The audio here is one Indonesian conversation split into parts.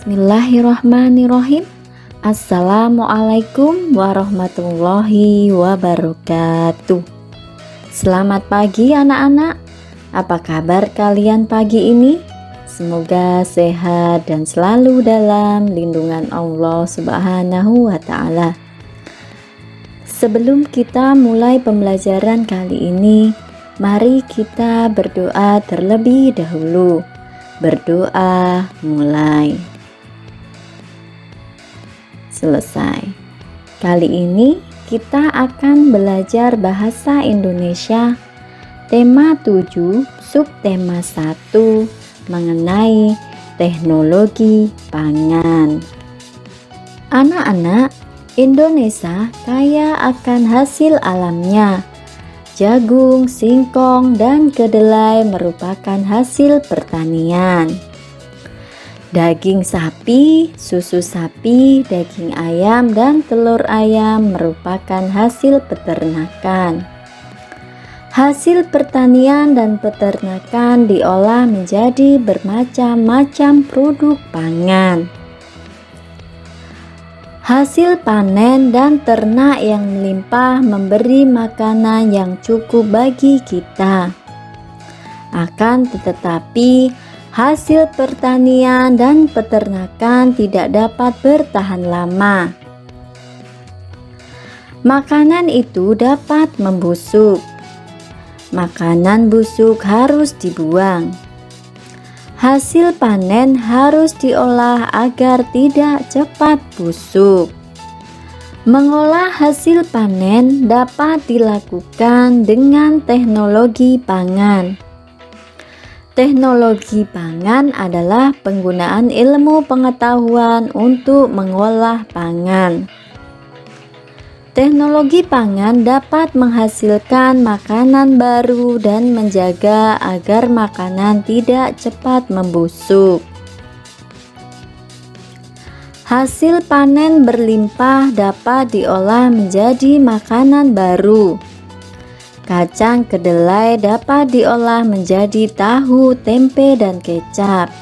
Bismillahirrahmanirrahim. Assalamualaikum warahmatullahi wabarakatuh. Selamat pagi anak-anak. Apa kabar kalian pagi ini? Semoga sehat dan selalu dalam lindungan Allah Subhanahu wa ta'ala. Sebelum kita mulai pembelajaran kali ini, mari kita berdoa terlebih dahulu. Berdoa mulai. Selesai. Kali ini kita akan belajar bahasa Indonesia tema 7 subtema 1 mengenai teknologi pangan. Anak-anak, Indonesia kaya akan hasil alamnya. Jagung, singkong, dan kedelai merupakan hasil pertanian. Daging sapi, susu sapi, daging ayam, dan telur ayam merupakan hasil peternakan. Hasil pertanian dan peternakan diolah menjadi bermacam-macam produk pangan. Hasil panen dan ternak yang melimpah memberi makanan yang cukup bagi kita. Akan tetapi, hasil pertanian dan peternakan tidak dapat bertahan lama. Makanan itu dapat membusuk. Makanan busuk harus dibuang. Hasil panen harus diolah agar tidak cepat busuk. Mengolah hasil panen dapat dilakukan dengan teknologi pangan. Teknologi pangan adalah penggunaan ilmu pengetahuan untuk mengolah pangan. Teknologi pangan dapat menghasilkan makanan baru dan menjaga agar makanan tidak cepat membusuk. Hasil panen berlimpah dapat diolah menjadi makanan baru. Kacang kedelai dapat diolah menjadi tahu, tempe, dan kecap.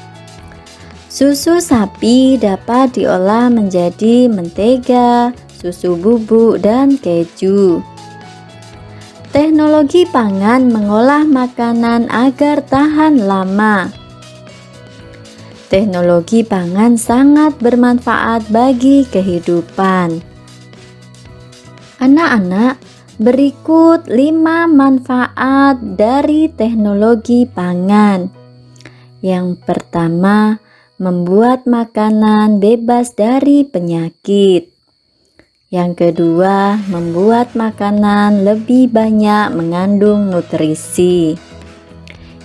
Susu sapi dapat diolah menjadi mentega, susu bubuk, dan keju. Teknologi pangan mengolah makanan agar tahan lama. Teknologi pangan sangat bermanfaat bagi kehidupan. Anak-anak, berikut 5 manfaat dari teknologi pangan. Yang pertama, membuat makanan bebas dari penyakit. Yang kedua, membuat makanan lebih banyak mengandung nutrisi.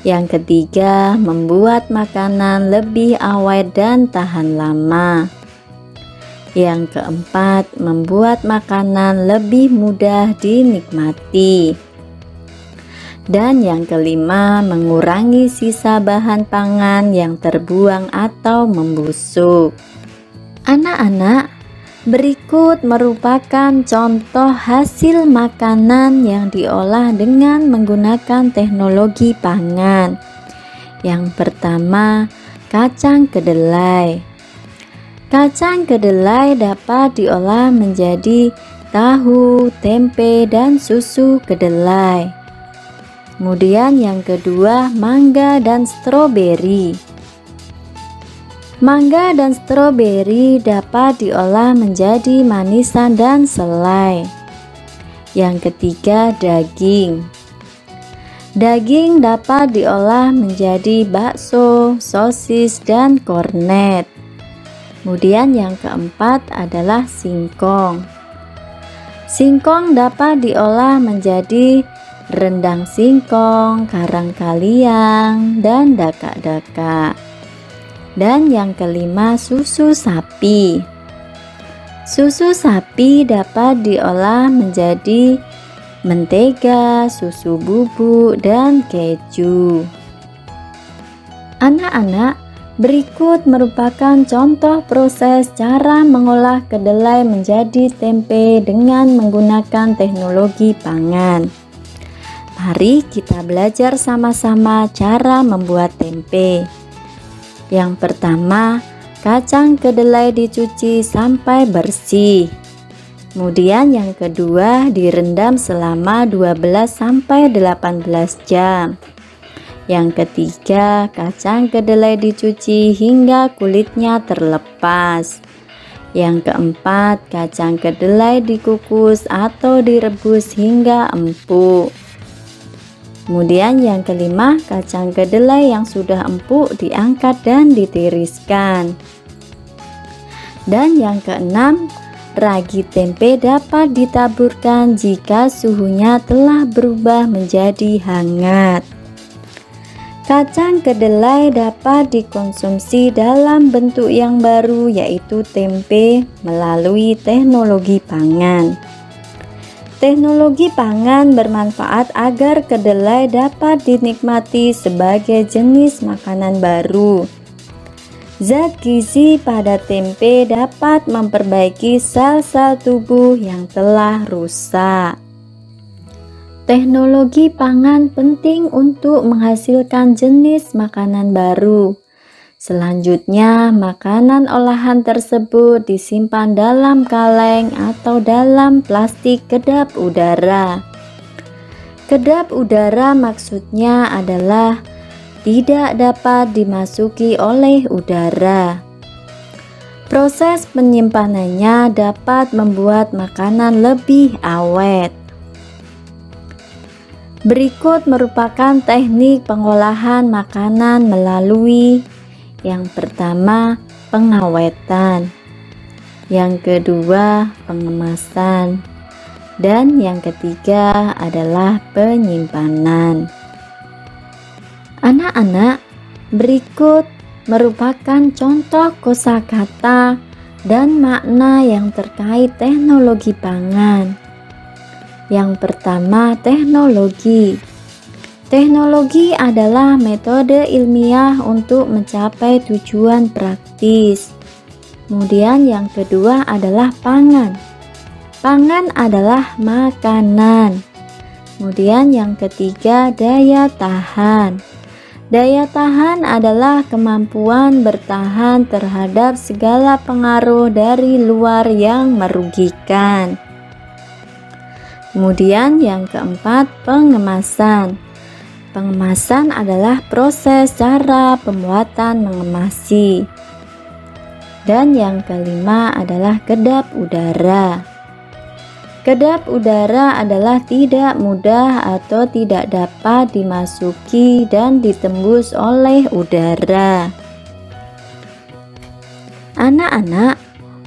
Yang ketiga, membuat makanan lebih awet dan tahan lama. Yang keempat, membuat makanan lebih mudah dinikmati. Dan yang kelima, mengurangi sisa bahan pangan yang terbuang atau membusuk. Anak-anak, berikut merupakan contoh hasil makanan yang diolah dengan menggunakan teknologi pangan. Yang pertama, kacang kedelai. Kacang kedelai dapat diolah menjadi tahu, tempe, dan susu kedelai. Kemudian yang kedua, mangga dan stroberi. Mangga dan stroberi dapat diolah menjadi manisan dan selai. Yang ketiga, daging. Daging dapat diolah menjadi bakso, sosis, dan kornet. Kemudian yang keempat adalah singkong. Singkong dapat diolah menjadi rendang singkong, karang kaliang, dan dakak-dakak. Dan yang kelima, susu sapi. Susu sapi dapat diolah menjadi mentega, susu bubuk, dan keju. Anak-anak, berikut merupakan contoh proses cara mengolah kedelai menjadi tempe dengan menggunakan teknologi pangan. Mari kita belajar sama-sama cara membuat tempe. Yang pertama, kacang kedelai dicuci sampai bersih. Kemudian yang kedua, direndam selama 12-18 jam. Yang ketiga, kacang kedelai dicuci hingga kulitnya terlepas. Yang keempat, kacang kedelai dikukus atau direbus hingga empuk. Kemudian yang kelima, kacang kedelai yang sudah empuk diangkat dan ditiriskan. Dan yang keenam, ragi tempe dapat ditaburkan jika suhunya telah berubah menjadi hangat. Kacang kedelai dapat dikonsumsi dalam bentuk yang baru, yaitu tempe, melalui teknologi pangan. Teknologi pangan bermanfaat agar kedelai dapat dinikmati sebagai jenis makanan baru. Zat gizi pada tempe dapat memperbaiki sel-sel tubuh yang telah rusak. Teknologi pangan penting untuk menghasilkan jenis makanan baru. Selanjutnya, makanan olahan tersebut disimpan dalam kaleng atau dalam plastik kedap udara. Kedap udara maksudnya adalah tidak dapat dimasuki oleh udara. Proses penyimpanannya dapat membuat makanan lebih awet. Berikut merupakan teknik pengolahan makanan melalui yang pertama, pengawetan, yang kedua, pengemasan, dan yang ketiga adalah penyimpanan. Anak-anak, berikut merupakan contoh kosakata dan makna yang terkait teknologi pangan. Yang pertama, teknologi. Teknologi adalah metode ilmiah untuk mencapai tujuan praktis. Kemudian yang kedua adalah pangan. Pangan adalah makanan. Kemudian yang ketiga, daya tahan. Daya tahan adalah kemampuan bertahan terhadap segala pengaruh dari luar yang merugikan. Kemudian yang keempat, pengemasan. Pengemasan adalah proses cara pembuatan mengemasi. Dan yang kelima adalah kedap udara. Kedap udara adalah tidak mudah atau tidak dapat dimasuki dan ditembus oleh udara. Anak-anak,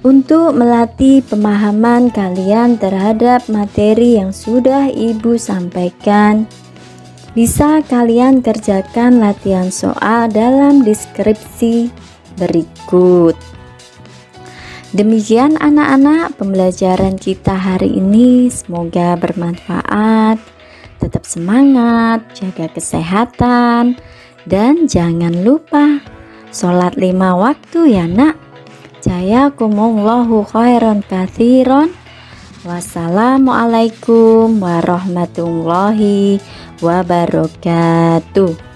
untuk melatih pemahaman kalian terhadap materi yang sudah Ibu sampaikan, bisa kalian kerjakan latihan soal dalam deskripsi berikut. Demikian anak-anak pembelajaran kita hari ini, semoga bermanfaat. Tetap semangat, jaga kesehatan, dan jangan lupa sholat 5 waktu ya nak. Jazakumullahu khairan katsiran. Wassalamualaikum warahmatullahi wabarakatuh.